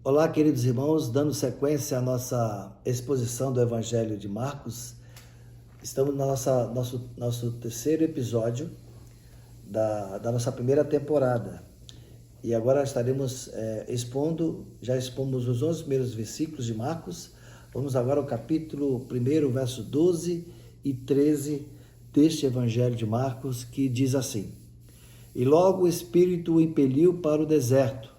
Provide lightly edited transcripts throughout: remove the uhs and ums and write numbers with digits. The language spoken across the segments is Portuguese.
Olá, queridos irmãos, dando sequência à nossa exposição do Evangelho de Marcos, estamos no nosso terceiro episódio da nossa primeira temporada. E agora estaremos já expomos os 11 primeiros versículos de Marcos. Vamos agora ao capítulo 1, verso 12 e 13 deste Evangelho de Marcos, que diz assim: E logo o Espírito o impeliu para o deserto,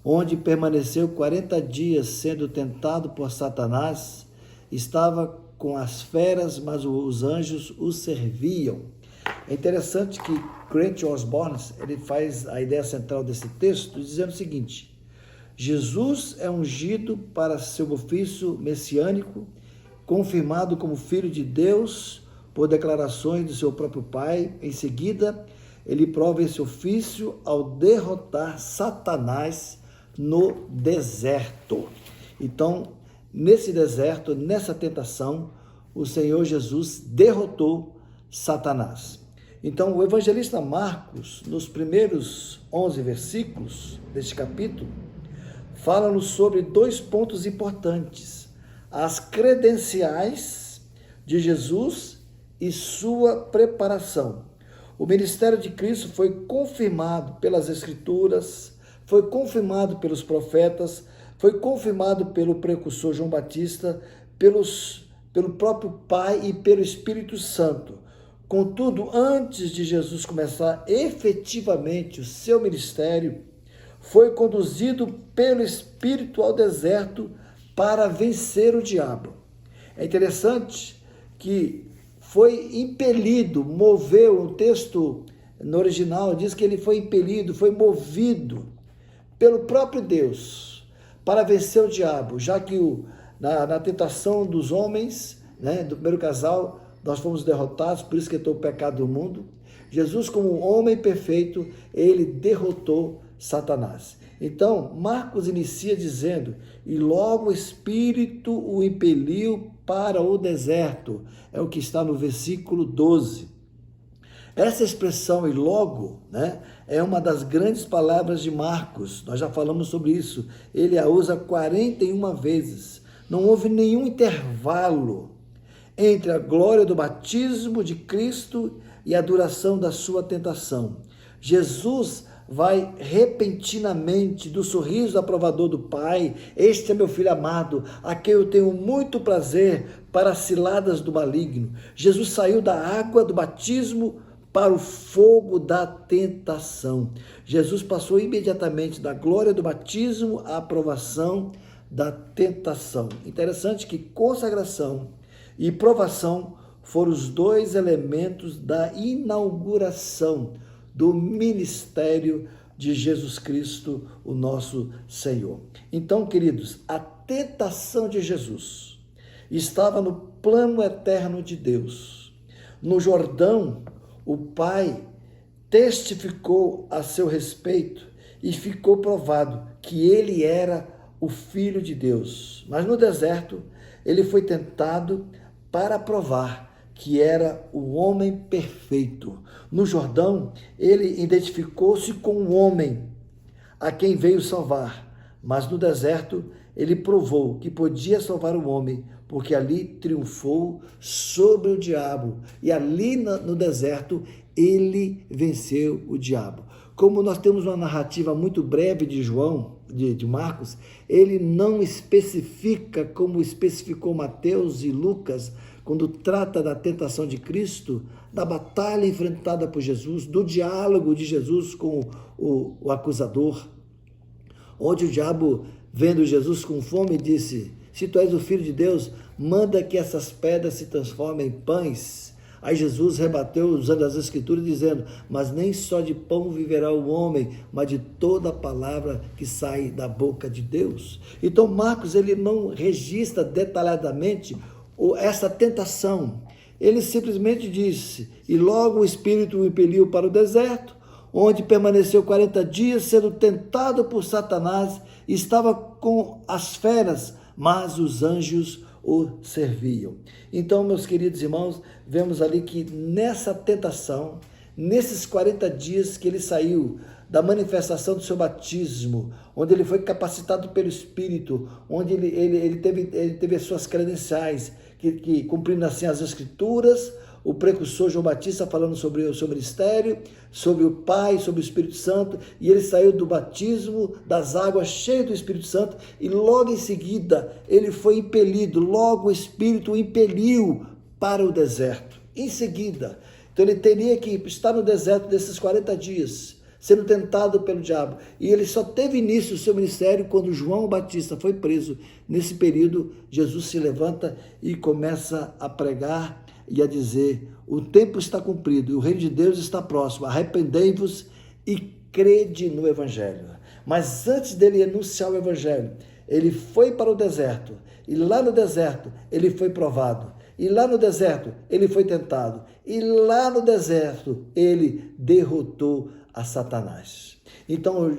onde permaneceu 40 dias sendo tentado por Satanás. Estava com as feras, mas os anjos o serviam. É interessante que Grant Osborne, ele faz a ideia central desse texto dizendo o seguinte: Jesus é ungido para seu ofício messiânico, confirmado como filho de Deus por declarações de seu próprio Pai. Em seguida, ele prova esse ofício ao derrotar Satanás no deserto. Então, nesse deserto, nessa tentação, o Senhor Jesus derrotou Satanás. Então, o evangelista Marcos, nos primeiros 11 versículos deste capítulo, fala-nos sobre dois pontos importantes: as credenciais de Jesus e sua preparação. O ministério de Cristo foi confirmado pelas Escrituras, foi confirmado pelos profetas, foi confirmado pelo precursor João Batista, pelo próprio Pai e pelo Espírito Santo. Contudo, antes de Jesus começar efetivamente o seu ministério, foi conduzido pelo Espírito ao deserto para vencer o diabo. É interessante que foi impelido, moveu, o texto no original diz que ele foi impelido, foi movido pelo próprio Deus para vencer o diabo, já que na tentação dos homens, do primeiro casal, nós fomos derrotados, por isso que entrou o pecado do mundo. Jesus, como homem perfeito, ele derrotou Satanás. Então, Marcos inicia dizendo: e logo o Espírito o impeliu para o deserto. É o que está no versículo 12. Essa expressão, e logo, é uma das grandes palavras de Marcos. Nós já falamos sobre isso. Ele a usa 41 vezes. Não houve nenhum intervalo entre a glória do batismo de Cristo e a duração da sua tentação. Jesus vai repentinamente do sorriso aprovador do Pai: este é meu filho amado, a quem eu tenho muito prazer, para as ciladas do maligno. Jesus saiu da água do batismo para o fogo da tentação. Jesus passou imediatamente da glória do batismo à aprovação da tentação. Interessante que consagração e provação foram os dois elementos da inauguração do ministério de Jesus Cristo, o nosso Senhor. Então, queridos, a tentação de Jesus estava no plano eterno de Deus. No Jordão, o Pai testificou a seu respeito e ficou provado que ele era o Filho de Deus. Mas no deserto, ele foi tentado para provar que era o homem perfeito. No Jordão, ele identificou-se com o homem a quem veio salvar, mas no deserto ele provou que podia salvar o homem, porque ali triunfou sobre o diabo, e ali no deserto ele venceu o diabo. Como nós temos uma narrativa muito breve de de Marcos, ele não especifica como especificou Mateus e Lucas, quando trata da tentação de Cristo, da batalha enfrentada por Jesus, do diálogo de Jesus com o acusador, onde o diabo, vendo Jesus com fome, disse: se tu és o Filho de Deus, manda que essas pedras se transformem em pães. Aí Jesus rebateu usando as Escrituras, dizendo: mas nem só de pão viverá o homem, mas de toda a palavra que sai da boca de Deus. Então Marcos, ele não registra detalhadamente essa tentação. Ele simplesmente disse: e logo o Espírito o impeliu para o deserto, onde permaneceu 40 dias sendo tentado por Satanás, e estava com as feras, mas os anjos o serviam. Então, meus queridos irmãos, vemos ali que nessa tentação, Nesses 40 dias que ele saiu da manifestação do seu batismo, onde ele foi capacitado pelo Espírito, onde ele teve as suas credenciais, que cumprindo assim as Escrituras, o precursor João Batista falando sobre o seu ministério, sobre o Pai, sobre o Espírito Santo, e ele saiu do batismo, das águas, cheio do Espírito Santo, e logo em seguida ele foi impelido, logo o Espírito o impeliu para o deserto. Em seguida, então ele teria que estar no deserto desses 40 dias, sendo tentado pelo diabo. E ele só teve início o seu ministério quando João Batista foi preso. Nesse período, Jesus se levanta e começa a pregar e a dizer: o tempo está cumprido e o reino de Deus está próximo, arrependei-vos e crede no Evangelho. Mas antes dele anunciar o Evangelho, ele foi para o deserto, e lá no deserto ele foi provado, e lá no deserto ele foi tentado, e lá no deserto ele derrotou a Satanás. Então,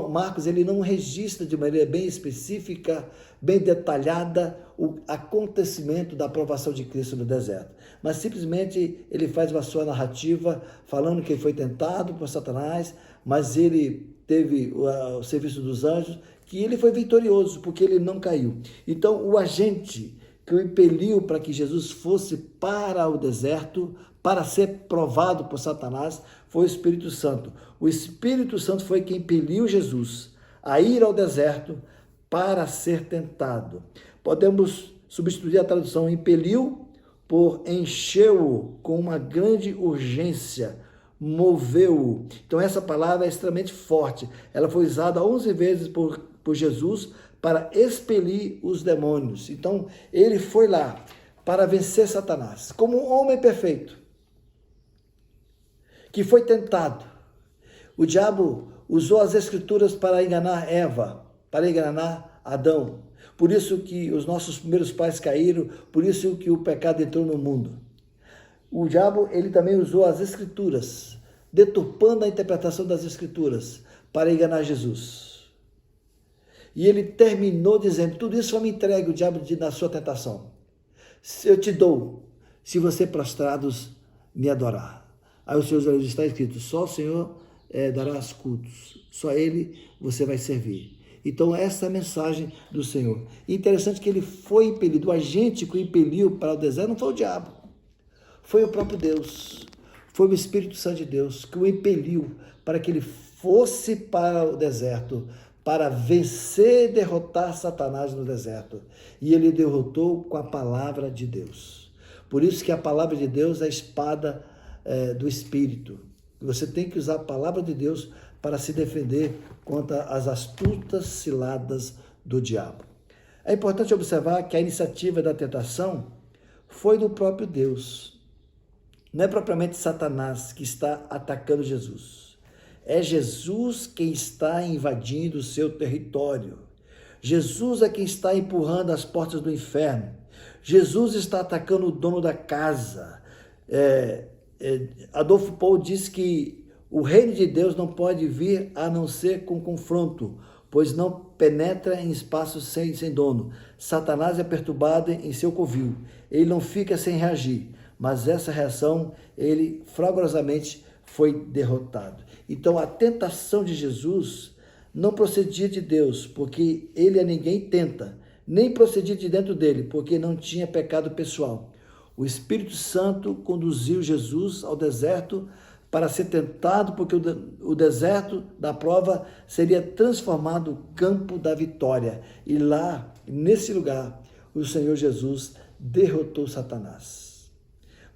Marcos, ele não registra de maneira bem específica, bem detalhada, o acontecimento da aprovação de Cristo no deserto, mas simplesmente ele faz uma sua narrativa falando que ele foi tentado por Satanás, mas ele teve o serviço dos anjos, que ele foi vitorioso, porque ele não caiu. Então, o agente que o impeliu para que Jesus fosse para o deserto, para ser provado por Satanás, foi o Espírito Santo. O Espírito Santo foi quem impeliu Jesus a ir ao deserto para ser tentado. Podemos substituir a tradução impeliu por encheu-o com uma grande urgência, moveu-o. Então essa palavra é extremamente forte. Ela foi usada 11 vezes por Jesus para expelir os demônios. Então ele foi lá para vencer Satanás, como um homem perfeito, que foi tentado. O diabo usou as Escrituras para enganar Eva, para enganar Adão. Por isso que os nossos primeiros pais caíram, por isso que o pecado entrou no mundo. O diabo, ele também usou as Escrituras, deturpando a interpretação das Escrituras, para enganar Jesus. E ele terminou dizendo: tudo isso foi me entregue, o diabo, na sua tentação. Eu te dou, se você prostrados me adorar. Aí os seus olhos está escrito: só o Senhor darás cultos, só Ele você vai servir. Então essa é a mensagem do Senhor. E interessante que ele foi impelido, o agente que o impeliu para o deserto não foi o diabo, foi o próprio Deus, foi o Espírito Santo de Deus que o impeliu para que ele fosse para o deserto, para vencer e derrotar Satanás no deserto. E ele derrotou com a palavra de Deus. Por isso que a palavra de Deus é a espada do Espírito. Você tem que usar a palavra de Deus para se defender contra as astutas ciladas do diabo. É importante observar que a iniciativa da tentação foi do próprio Deus. Não é propriamente Satanás que está atacando Jesus. É Jesus quem está invadindo o seu território. Jesus é quem está empurrando as portas do inferno. Jesus está atacando o dono da casa. Adolfo Paul diz que o reino de Deus não pode vir a não ser com confronto, pois não penetra em espaços sem dono. Satanás é perturbado em seu covil. Ele não fica sem reagir, mas essa reação, ele fragorosamente foi derrotado. Então a tentação de Jesus não procedia de Deus, porque ele a ninguém tenta, nem procedia de dentro dele, porque não tinha pecado pessoal. O Espírito Santo conduziu Jesus ao deserto para ser tentado, porque o deserto da prova seria transformado no campo da vitória. E lá, nesse lugar, o Senhor Jesus derrotou Satanás.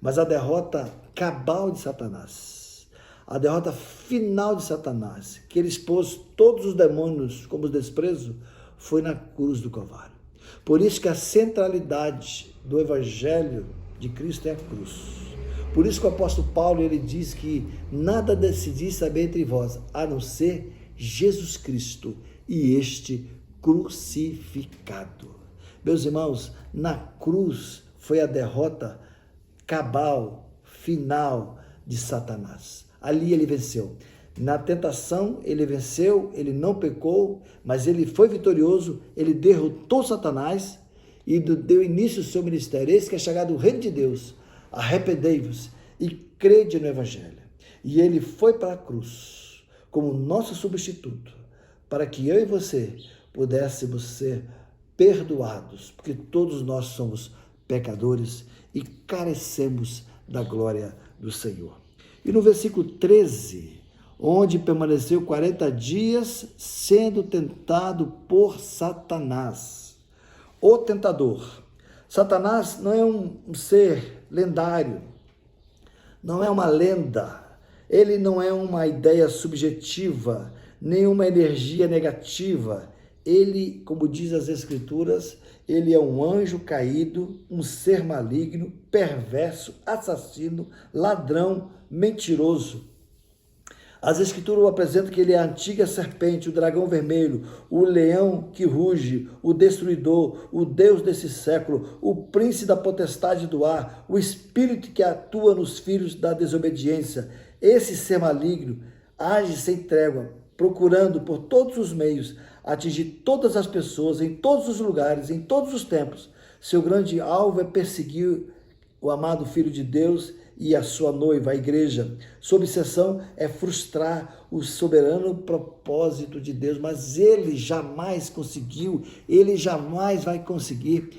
Mas a derrota cabal de Satanás, a derrota final de Satanás, que ele expôs todos os demônios como desprezo, foi na cruz do Calvário. Por isso que a centralidade do Evangelho de Cristo é a cruz. Por isso que o apóstolo Paulo, ele diz que nada decidis saber entre vós, a não ser Jesus Cristo e este crucificado. Meus irmãos, na cruz foi a derrota cabal, final de Satanás. Ali ele venceu. Na tentação ele venceu, ele não pecou, mas ele foi vitorioso, ele derrotou Satanás e deu início ao seu ministério. Eis que é chegado o reino de Deus. Arrependei-vos e crede no Evangelho. E ele foi para a cruz como nosso substituto, para que eu e você pudéssemos ser perdoados, porque todos nós somos pecadores e carecemos da glória do Senhor. E no versículo 13, onde permaneceu 40 dias sendo tentado por Satanás, o tentador. Satanás não é um ser lendário, não é uma lenda, ele não é uma ideia subjetiva, nem uma energia negativa. Ele, como diz as Escrituras, ele é um anjo caído, um ser maligno, perverso, assassino, ladrão, mentiroso. As Escrituras o apresentam que ele é a antiga serpente, o dragão vermelho, o leão que ruge, o destruidor, o Deus desse século, o príncipe da potestade do ar, o espírito que atua nos filhos da desobediência. Esse ser maligno age sem trégua, procurando por todos os meios atingir todas as pessoas, em todos os lugares, em todos os tempos. Seu grande alvo é perseguir o amado Filho de Deus e a sua noiva, a igreja. Sua obsessão é frustrar o soberano propósito de Deus, mas ele jamais vai conseguir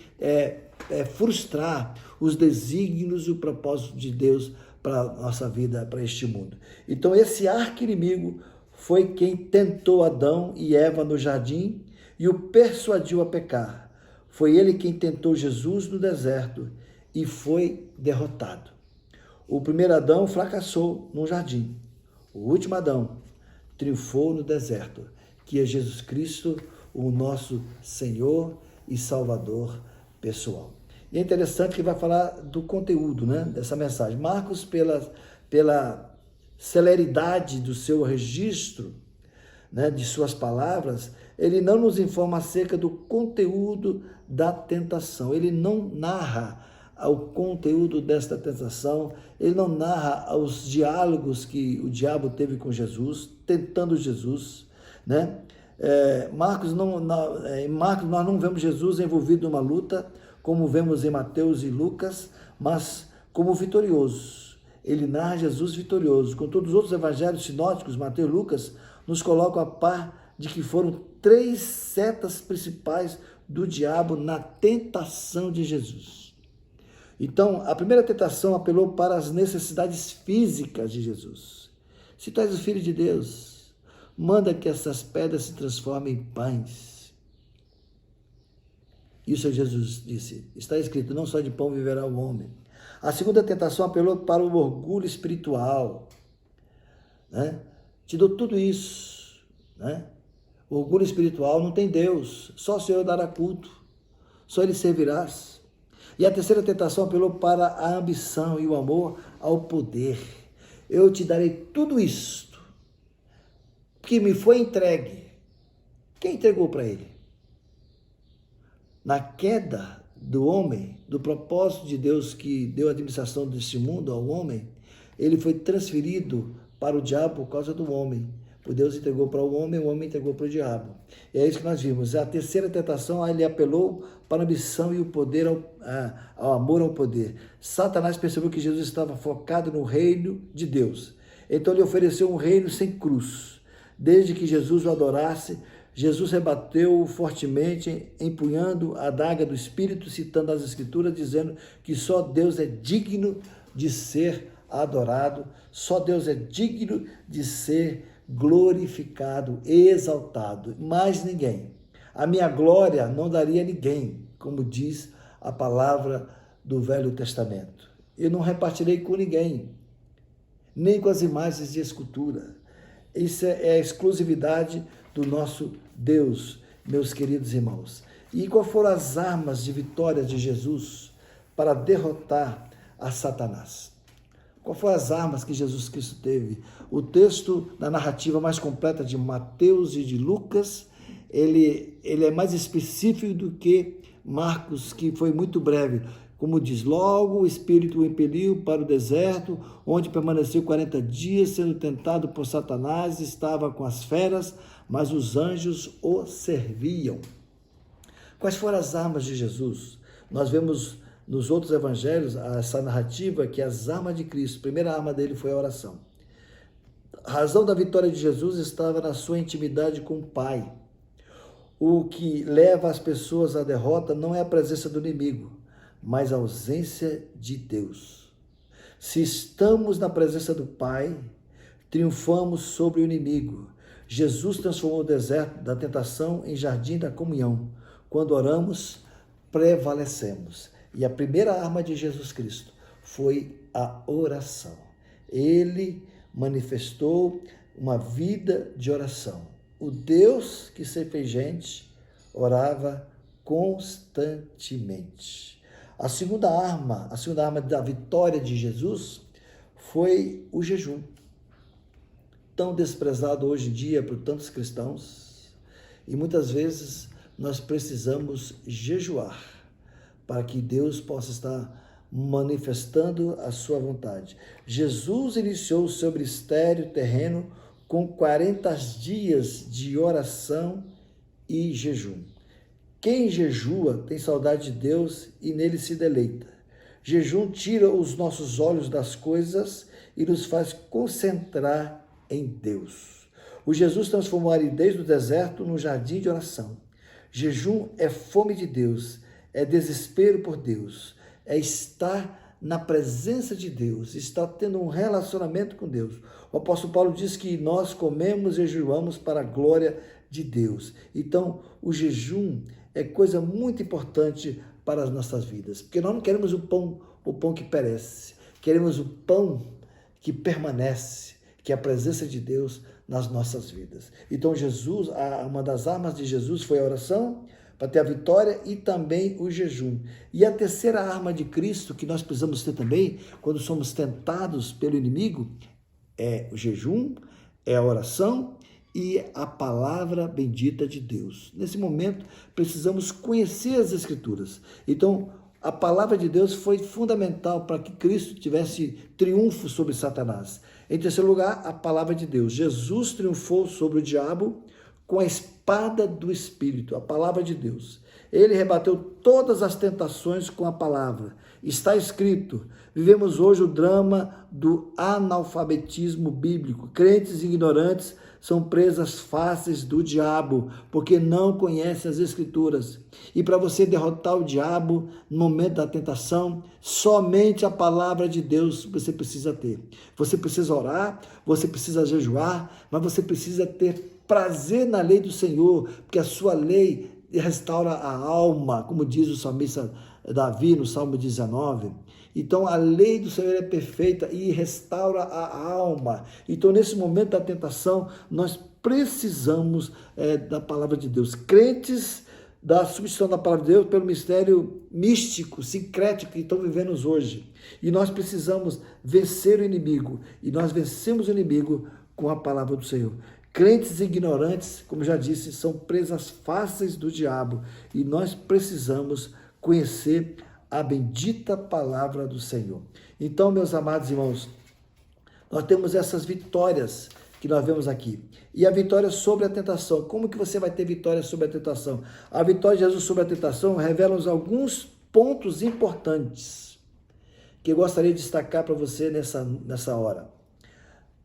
frustrar os desígnios e o propósito de Deus para a nossa vida, para este mundo. Então esse arqui-inimigo foi quem tentou Adão e Eva no jardim e o persuadiu a pecar. Foi ele quem tentou Jesus no deserto e foi derrotado. O primeiro Adão fracassou no jardim. O último Adão triunfou no deserto, que é Jesus Cristo, o nosso Senhor e Salvador pessoal. E é interessante que vai falar do conteúdo, né, dessa mensagem. Marcos, pela celeridade do seu registro, né, de suas palavras, ele não nos informa acerca do conteúdo da tentação. Ele não narra o conteúdo desta tentação, ele não narra os diálogos que o diabo teve com Jesus, tentando Jesus, né? Em Marcos nós não vemos Jesus envolvido numa luta, como vemos em Mateus e Lucas, mas como vitorioso. Ele narra Jesus vitorioso. Com todos os outros evangelhos sinóticos, Mateus e Lucas, nos colocam a par de que foram 3 setas principais do diabo na tentação de Jesus. Então, a primeira tentação apelou para as necessidades físicas de Jesus. Se tu és o Filho de Deus, manda que essas pedras se transformem em pães. Isso Jesus disse. Está escrito, não só de pão viverá o homem. A segunda tentação apelou para o orgulho espiritual. Né? Te dou tudo isso. Né? O orgulho espiritual não tem Deus. Só o Senhor dará culto. Só Ele servirás. E a terceira tentação apelou para a ambição e o amor ao poder. Eu te darei tudo isto que me foi entregue. Quem entregou para ele? Na queda do homem, do propósito de Deus que deu a administração deste mundo ao homem, ele foi transferido para o diabo por causa do homem. O Deus entregou para o homem entregou para o diabo. E é isso que nós vimos. A terceira tentação, ele apelou para a ambição e o poder, ao amor ao poder. Satanás percebeu que Jesus estava focado no reino de Deus. Então ele ofereceu um reino sem cruz. Desde que Jesus o adorasse, Jesus rebateu fortemente, empunhando a adaga do Espírito, citando as Escrituras, dizendo que só Deus é digno de ser adorado, só Deus é digno de ser glorificado, exaltado, mais ninguém. A minha glória não daria a ninguém, como diz a palavra do Velho Testamento. Eu não repartirei com ninguém, nem com as imagens de escultura. Isso é a exclusividade do nosso Deus, meus queridos irmãos. E quais foram as armas de vitória de Jesus para derrotar a Satanás? Quais foram as armas que Jesus Cristo teve? O texto da narrativa mais completa de Mateus e de Lucas, ele é mais específico do que Marcos, que foi muito breve. Como diz, logo o Espírito o impeliu para o deserto, onde permaneceu 40 dias, sendo tentado por Satanás, estava com as feras, mas os anjos o serviam. Quais foram as armas de Jesus? Nós vemos nos outros evangelhos essa narrativa que as armas de Cristo, a primeira arma dele foi a oração. A razão da vitória de Jesus estava na sua intimidade com o Pai. O que leva as pessoas à derrota não é a presença do inimigo, mas a ausência de Deus. Se estamos na presença do Pai, triunfamos sobre o inimigo. Jesus transformou o deserto da tentação em jardim da comunhão. Quando oramos, prevalecemos. E a primeira arma de Jesus Cristo foi a oração. Ele manifestou uma vida de oração. O Deus que se fez gente orava constantemente. A segunda arma da vitória de Jesus foi o jejum. Tão desprezado hoje em dia por tantos cristãos, e muitas vezes nós precisamos jejuar para que Deus possa estar manifestando a sua vontade. Jesus iniciou o seu ministério terreno com 40 dias de oração e jejum. Quem jejua tem saudade de Deus e nele se deleita. Jejum tira os nossos olhos das coisas e nos faz concentrar em Deus. O Jesus transformou a aridez do deserto num jardim de oração. Jejum é fome de Deus, é desespero por Deus, é estar na presença de Deus, estar tendo um relacionamento com Deus. O apóstolo Paulo diz que nós comemos e jejuamos para a glória de Deus. Então, o jejum é coisa muito importante para as nossas vidas, porque nós não queremos o pão que perece, queremos o pão que permanece, que é a presença de Deus nas nossas vidas. Então, Jesus, uma das armas de Jesus foi a oração, para ter a vitória, e também o jejum. E a terceira arma de Cristo, que nós precisamos ter também, quando somos tentados pelo inimigo, é o jejum, é a oração e a palavra bendita de Deus. Nesse momento, precisamos conhecer as Escrituras. Então, a palavra de Deus foi fundamental para que Cristo tivesse triunfo sobre Satanás. Em terceiro lugar, a palavra de Deus. Jesus triunfou sobre o diabo com a espada do Espírito, a palavra de Deus. Ele rebateu todas as tentações com a palavra. Está escrito. Vivemos hoje o drama do analfabetismo bíblico. Crentes ignorantes são presas fáceis do diabo, porque não conhecem as Escrituras. E para você derrotar o diabo no momento da tentação, somente a palavra de Deus você precisa ter. Você precisa orar, você precisa jejuar, mas você precisa ter prazer na lei do Senhor, porque a sua lei restaura a alma, como diz o salmista Davi no Salmo 19. Então, a lei do Senhor é perfeita e restaura a alma. Então, nesse momento da tentação, nós precisamos da palavra de Deus. Crentes da substituição da palavra de Deus pelo mistério místico, sincrético que estão vivendo hoje. E nós precisamos vencer o inimigo. E nós vencemos o inimigo com a palavra do Senhor. Crentes ignorantes, como já disse, são presas fáceis do diabo. E nós precisamos conhecer a bendita palavra do Senhor. Então, meus amados irmãos, nós temos essas vitórias que nós vemos aqui. E a vitória sobre a tentação. Como que você vai ter vitória sobre a tentação? A vitória de Jesus sobre a tentação revela-nos alguns pontos importantes que eu gostaria de destacar para você nessa hora.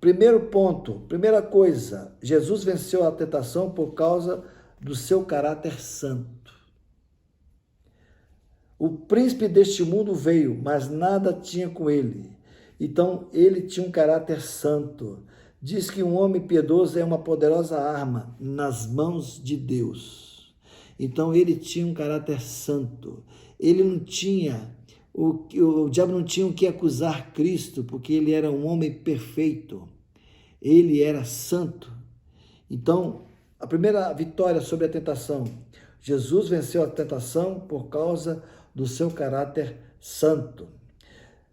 Primeiro ponto, primeira coisa, Jesus venceu a tentação por causa do seu caráter santo. O príncipe deste mundo veio, mas nada tinha com ele. Então, ele tinha um caráter santo. Diz que um homem piedoso é uma poderosa arma nas mãos de Deus. Então, ele tinha um caráter santo. Ele não tinha, o diabo não tinha o que acusar Cristo, porque ele era um homem perfeito. Ele era santo. Então, a primeira vitória sobre a tentação. Jesus venceu a tentação por causa do seu caráter santo.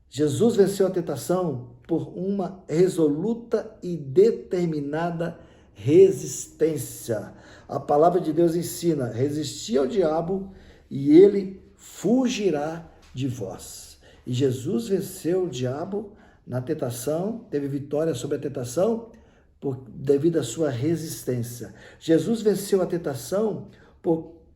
Jesus venceu a tentação por uma resoluta e determinada resistência. A palavra de Deus ensina: resistir ao diabo e ele fugirá de vós. E Jesus venceu o diabo na tentação, teve vitória sobre a tentação devido à sua resistência. Jesus venceu a tentação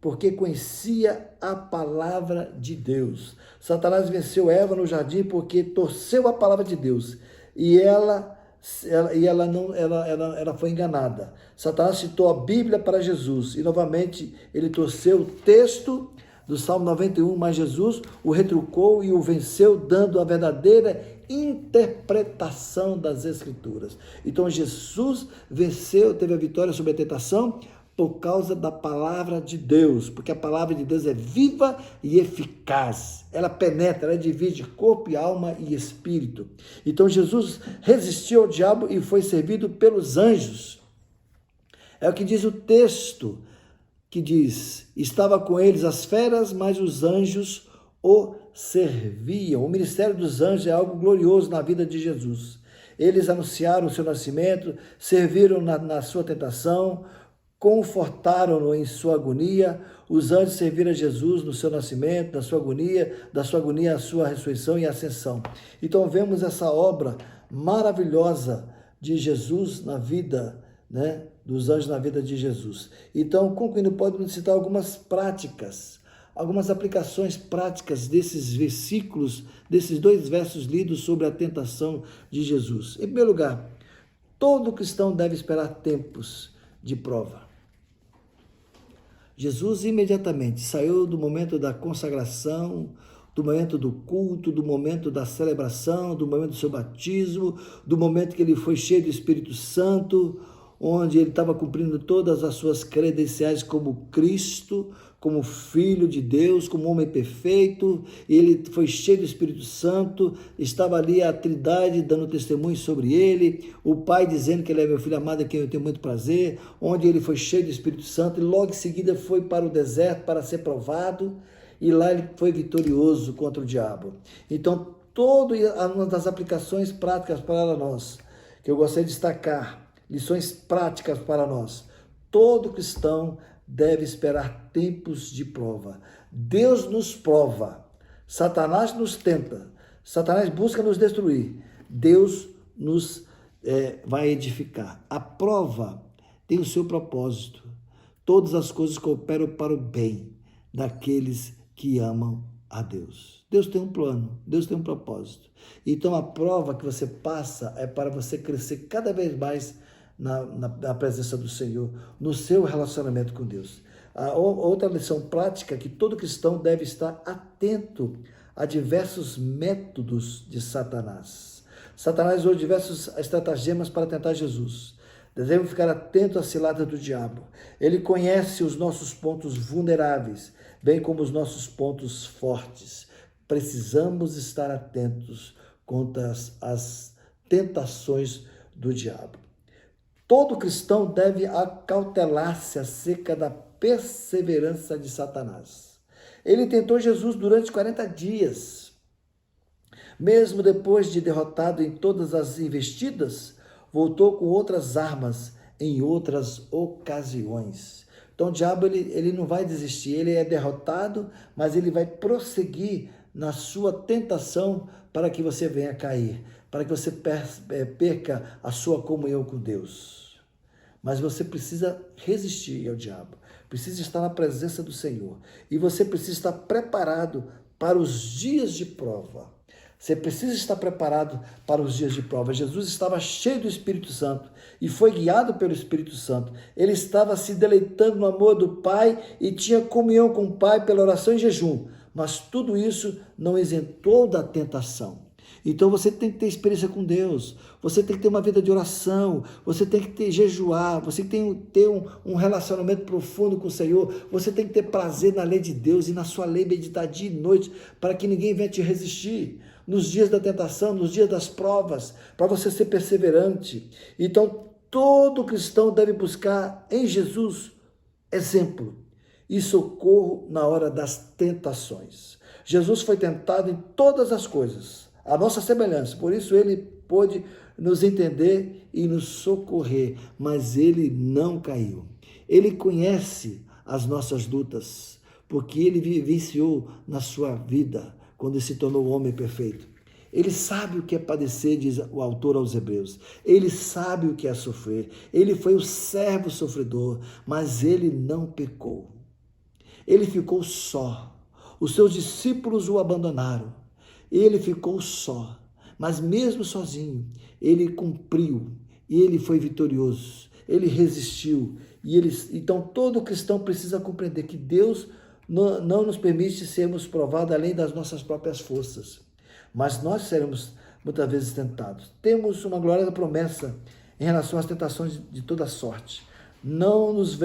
porque conhecia a palavra de Deus. Satanás venceu Eva no jardim porque torceu a palavra de Deus e ela ela foi enganada. Satanás citou a Bíblia para Jesus e novamente ele torceu o texto do Salmo 91, mas Jesus o retrucou e o venceu, dando a verdadeira interpretação das Escrituras. Então Jesus venceu, teve a vitória sobre a tentação por causa da palavra de Deus, porque a palavra de Deus é viva e eficaz. Ela penetra, ela divide corpo e alma e espírito. Então Jesus resistiu ao diabo e foi servido pelos anjos. É o que diz o texto, que diz: estava com eles as feras, mas os anjos o serviam. O ministério dos anjos é algo glorioso na vida de Jesus. Eles anunciaram o seu nascimento, serviram na sua tentação, confortaram-no em sua agonia. Os anjos serviram a Jesus no seu nascimento, da sua agonia, a sua ressurreição e ascensão. Então vemos essa obra maravilhosa de Jesus na vida, dos anjos na vida de Jesus. Então, concluindo, podemos citar algumas práticas, algumas aplicações práticas desses versículos, desses 2 versos lidos sobre a tentação de Jesus. Em primeiro lugar, todo cristão deve esperar tempos de prova. Jesus imediatamente saiu do momento da consagração, do momento do culto, do momento da celebração, do momento do seu batismo, do momento que ele foi cheio do Espírito Santo, onde ele estava cumprindo todas as suas credenciais como Cristo, como Filho de Deus, como homem perfeito. Ele foi cheio do Espírito Santo, estava ali a Trindade dando testemunho sobre ele, o Pai dizendo que ele é meu filho amado, em quem eu tenho muito prazer, onde ele foi cheio do Espírito Santo e logo em seguida foi para o deserto para ser provado, e lá ele foi vitorioso contra o diabo. Então, uma das aplicações práticas para nós, que eu gostaria de destacar, lições práticas para nós: todo cristão deve esperar tempos de prova. Deus nos prova, Satanás nos tenta, Satanás busca nos destruir, Deus nos vai edificar. A prova tem o seu propósito. Todas as coisas cooperam para o bem daqueles que amam a Deus. Deus tem um plano, Deus tem um propósito. Então a prova que você passa é para você crescer cada vez mais na presença do Senhor, no seu relacionamento com Deus. A outra lição prática é que todo cristão deve estar atento a diversos métodos de Satanás. Satanás usou diversos estratagemas para tentar Jesus. Devemos ficar atentos às ciladas do diabo. Ele conhece os nossos pontos vulneráveis, bem como os nossos pontos fortes. Precisamos estar atentos contra as tentações do diabo. Todo cristão deve acautelar-se acerca da perseverança de Satanás. Ele tentou Jesus durante 40 dias. Mesmo depois de derrotado em todas as investidas, voltou com outras armas em outras ocasiões. Então o diabo ele não vai desistir, ele é derrotado, mas ele vai prosseguir na sua tentação para que você venha cair, para que você perca a sua comunhão com Deus. Mas você precisa resistir ao diabo, precisa estar na presença do Senhor, e você precisa estar preparado para os dias de prova. Você precisa estar preparado para os dias de prova. Jesus estava cheio do Espírito Santo e foi guiado pelo Espírito Santo. Ele estava se deleitando no amor do Pai e tinha comunhão com o Pai pela oração e jejum. Mas tudo isso não isentou da tentação. Então você tem que ter experiência com Deus, você tem que ter uma vida de oração, você tem que jejuar, você tem que ter um relacionamento profundo com o Senhor, você tem que ter prazer na lei de Deus e na sua lei meditar dia e noite, para que ninguém venha te resistir nos dias da tentação, nos dias das provas, para você ser perseverante. Então todo cristão deve buscar em Jesus exemplo e socorro na hora das tentações. Jesus foi tentado em todas as coisas, a nossa semelhança, por isso ele pôde nos entender e nos socorrer, mas ele não caiu. Ele conhece as nossas lutas, porque ele vivenciou na sua vida, quando se tornou homem perfeito. Ele sabe o que é padecer, diz o autor aos Hebreus. Ele sabe o que é sofrer. Ele foi o servo sofredor, mas ele não pecou. Ele ficou só. Os seus discípulos o abandonaram. Ele ficou só. mas mesmo sozinho, ele cumpriu e ele foi vitorioso, ele resistiu. Então todo cristão precisa compreender que Deus não nos permite sermos provados além das nossas próprias forças, mas nós seremos muitas vezes tentados. Temos uma gloriosa promessa em relação às tentações de toda sorte. Não nos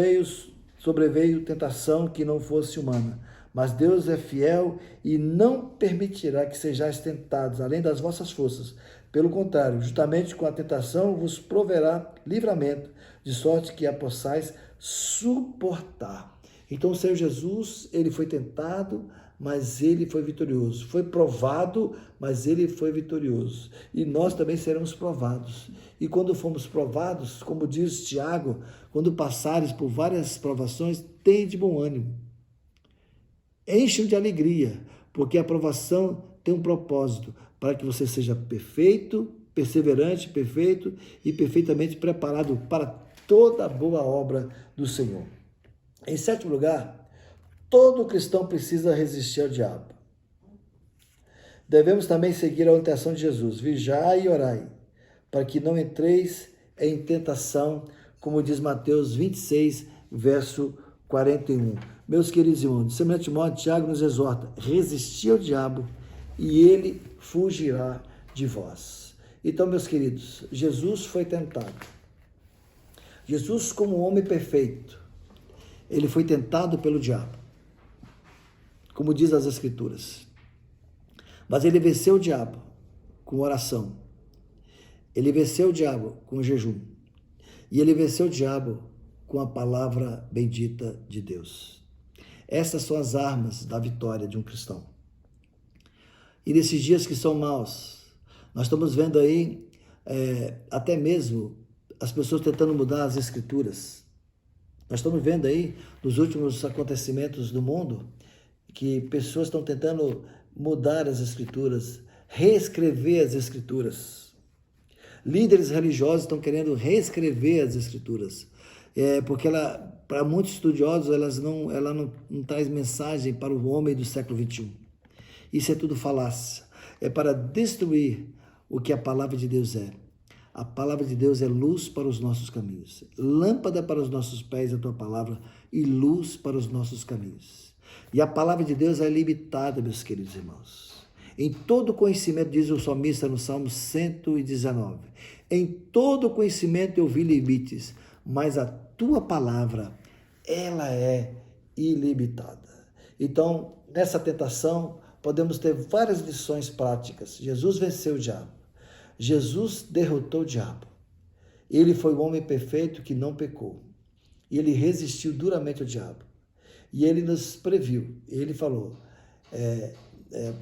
sobreveio tentação que não fosse humana, mas Deus é fiel e não permitirá que sejais tentados além das vossas forças. Pelo contrário, justamente com a tentação vos proverá livramento, de sorte que a possais suportar. Então o Senhor Jesus, ele foi tentado, mas ele foi vitorioso. Foi provado, mas ele foi vitorioso. E nós também seremos provados. E quando formos provados, como diz Tiago, quando passares por várias provações, tende bom ânimo. Enche-o de alegria, porque a provação tem um propósito, para que você seja perfeito, perseverante, perfeito e perfeitamente preparado para toda boa obra do Senhor. Em sétimo lugar, todo cristão precisa resistir ao diabo. Devemos também seguir a orientação de Jesus: vigiai e orai, para que não entreis em tentação, como diz Mateus 26, verso 41. Meus queridos irmãos, de semelhante modo, Tiago nos exorta: resistir ao diabo e ele fugirá de vós. Então, meus queridos, Jesus foi tentado. Jesus, como homem perfeito, ele foi tentado pelo diabo, como diz as Escrituras. Mas ele venceu o diabo com oração. Ele venceu o diabo com jejum. E ele venceu o diabo com a palavra bendita de Deus. Essas são as armas da vitória de um cristão. E nesses dias que são maus, nós estamos vendo aí até mesmo as pessoas tentando mudar as Escrituras. Nós estamos vendo aí, nos últimos acontecimentos do mundo, que pessoas estão tentando mudar as Escrituras, reescrever as Escrituras. Líderes religiosos estão querendo reescrever as Escrituras, porque para muitos estudiosos, ela não traz mensagem para o homem do século XXI. Isso é tudo falácia. É para destruir o que a palavra de Deus é. A palavra de Deus é luz para os nossos caminhos, lâmpada para os nossos pés, a tua palavra, e luz para os nossos caminhos. E a palavra de Deus é limitada, meus queridos irmãos. Em todo conhecimento, diz o salmista no Salmo 119, em todo conhecimento eu vi limites, mas a tua palavra, ela é ilimitada. Então, nessa tentação, podemos ter várias lições práticas. Jesus venceu o diabo. Jesus derrotou o diabo. Ele foi o homem perfeito que não pecou. E ele resistiu duramente ao diabo. E ele nos previu. Ele falou,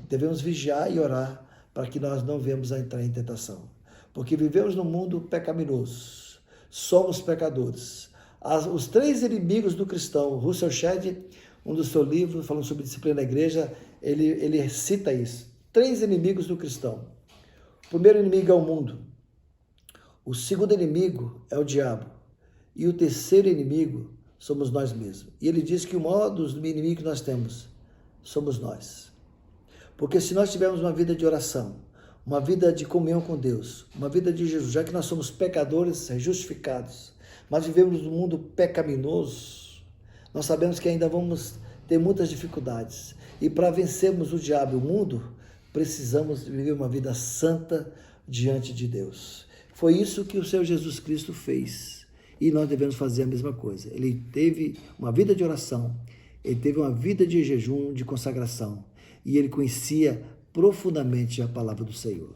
devemos vigiar e orar para que nós não venhamos a entrar em tentação. Porque vivemos num mundo pecaminoso. Somos pecadores. Os três inimigos do cristão, Russell Shedd, um dos seus livros, falando sobre disciplina da igreja, ele cita isso. 3 inimigos do cristão. O primeiro inimigo é o mundo. O segundo inimigo é o diabo. E o terceiro inimigo somos nós mesmos. E ele diz que o maior dos inimigos que nós temos somos nós. Porque se nós tivermos uma vida de oração, uma vida de comunhão com Deus, uma vida de Jesus, já que nós somos pecadores justificados, mas vivemos num mundo pecaminoso, nós sabemos que ainda vamos ter muitas dificuldades. E para vencermos o diabo e o mundo, precisamos viver uma vida santa diante de Deus. Foi isso que o Senhor Jesus Cristo fez. E nós devemos fazer a mesma coisa. Ele teve uma vida de oração, ele teve uma vida de jejum, de consagração. E ele conhecia profundamente a palavra do Senhor.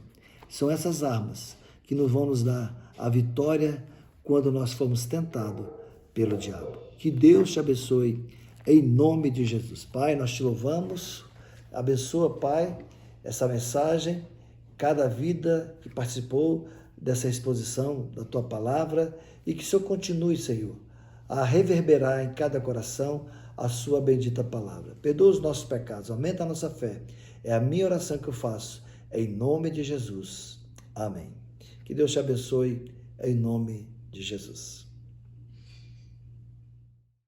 São essas armas que vão nos dar a vitória quando nós formos tentados pelo diabo. Que Deus te abençoe em nome de Jesus. Pai, nós te louvamos. Abençoa, Pai, essa mensagem, cada vida que participou dessa exposição da tua palavra e que o Senhor continue, Senhor, a reverberar em cada coração a sua bendita palavra. Perdoa os nossos pecados, aumenta a nossa fé. É a minha oração que eu faço, em nome de Jesus. Amém. Que Deus te abençoe, em nome de Jesus.